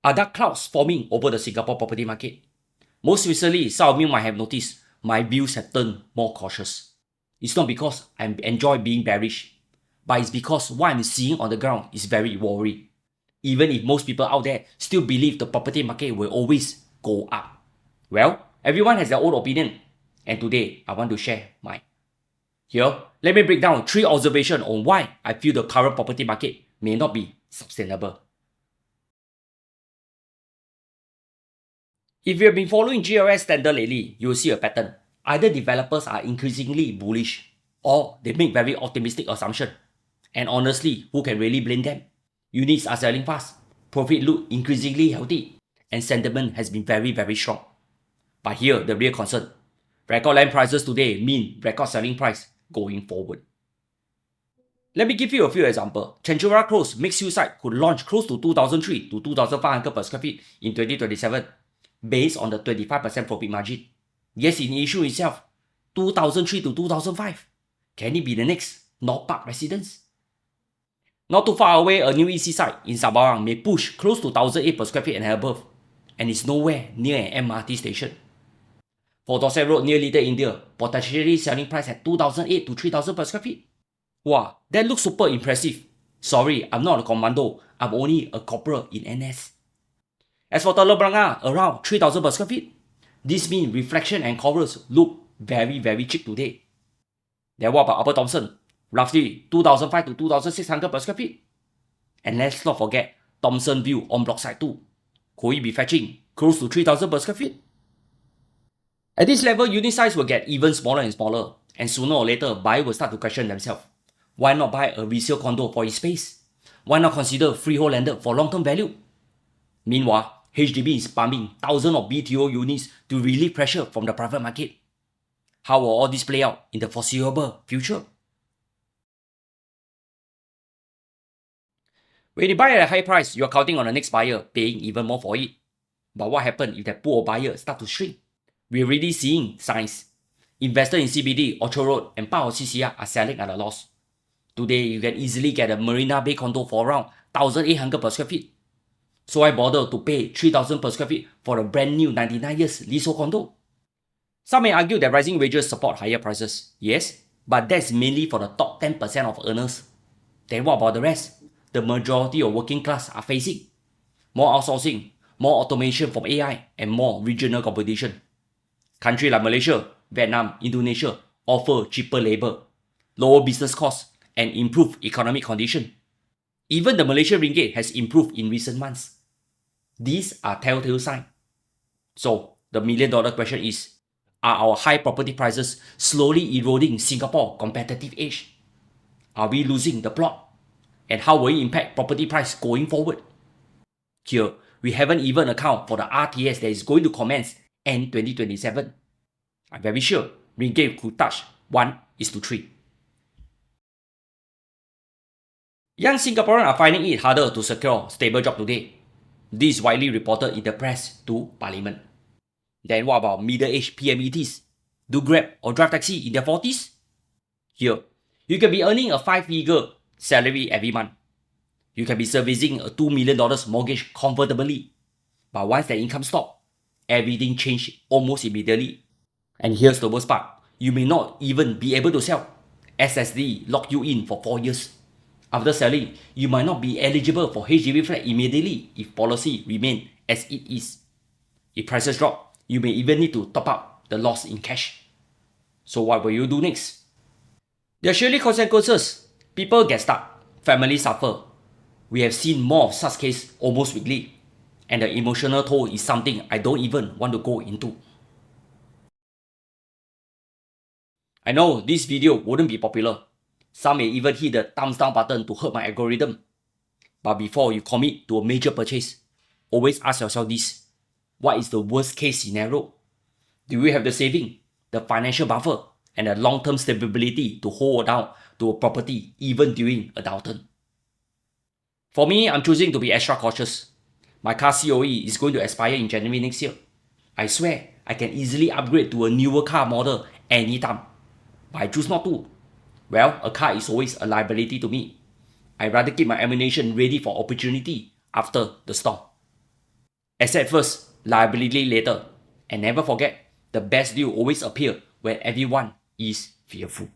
Are dark clouds forming over the Singapore property market? Most recently, some of you might have noticed my views have turned more cautious. It's not because I enjoy being bearish, but it's because what I'm seeing on the ground is very worrying. Even if most people out there still believe the property market will always go up. Well, everyone has their own opinion, and today I want to share mine. Here, let me break down 3 observations on why I feel the current property market may not be sustainable. If you have been following GLS standard lately, you will see a pattern. Either developers are increasingly bullish, or they make very optimistic assumptions. And honestly, who can really blame them? Units are selling fast, profit look increasingly healthy, and sentiment has been very strong. But here, the real concern. Record land prices today mean record selling price going forward. Let me give you a few examples. Chenchura Close mixed-use site could launch close to 2,003 to 2,500 per square feet in 2027, based on the 25% profit margin. Yes, in the issue itself, 2003 to 2005. Can it be the next North Park residence? Not too far away, a new EC site in Sabarang may push close to 1,008 per square feet and above, and is nowhere near an MRT station. For Dorset Road near Little India, potentially selling price at 2,008 to 3,000 per square feet. Wow, that looks super impressive. Sorry, I'm not a commando, I'm only a corporal in NS. As for Telok Blangah, around 3,000 per square feet. This means reflection and corals look very cheap today. Then what about Upper Thomson? Roughly 2,500 to 2,600 per square feet. And let's not forget Thomson View on block side 2. Could it be fetching close to 3,000 per square feet? At this level, unit size will get even smaller and smaller, and sooner or later, buyers will start to question themselves. Why not buy a resale condo for its space? Why not consider freehold landed for long-term value? Meanwhile, HDB is pumping thousands of BTO units to relieve pressure from the private market. How will all this play out in the foreseeable future? When you buy at a high price, you're counting on the next buyer paying even more for it. But what happens if that pool of buyers start to shrink? We're already seeing signs. Investors in CBD, Orchard Road, and part of CCA are selling at a loss. Today, you can easily get a Marina Bay condo for around 1,800 per square feet. So why bother to pay 3,000 per square feet for a brand new 99 years leasehold condo? Some may argue that rising wages support higher prices. Yes, but that's mainly for the top 10% of earners. Then what about the rest? The majority of working class are facing more outsourcing, more automation from AI, and more regional competition. Countries like Malaysia, Vietnam, Indonesia offer cheaper labor, lower business costs, and improved economic condition. Even the Malaysian ringgit has improved in recent months. These are telltale signs. So, the million-dollar question is, are our high property prices slowly eroding Singapore's competitive edge? Are we losing the plot? And how will it impact property price going forward? Here, we haven't even accounted for the RTS that is going to commence end 2027. I'm very sure ringgit could touch 1:3. Young Singaporeans are finding it harder to secure stable job today. This is widely reported in the press to Parliament. Then what about middle-aged PMETs? Do Grab or drive taxi in their 40s? Here, you can be earning a 5-figure salary every month. You can be servicing a $2 million mortgage comfortably. But once that income stops, everything changes almost immediately. And here's the worst part. You may not even be able to sell. SSD lock you in for 4 years. After selling, you might not be eligible for HDB flat immediately if policy remain as it is. If prices drop, you may even need to top up the loss in cash. So what will you do next? There are surely consequences. People get stuck. Families suffer. We have seen more of such cases almost weekly. And the emotional toll is something I don't even want to go into. I know this video wouldn't be popular. Some may even hit the thumbs down button to hurt my algorithm. But before you commit to a major purchase, always ask yourself this. What is the worst case scenario? Do you have the saving, the financial buffer, and the long-term stability to hold down to a property even during a downturn? For me, I'm choosing to be extra cautious. My car COE is going to expire in January next year. I swear, I can easily upgrade to a newer car model anytime. But I choose not to. Well, a car is always a liability to me. I'd rather keep my ammunition ready for opportunity after the storm. Asset first, liability later. And never forget, the best deal always appear when everyone is fearful.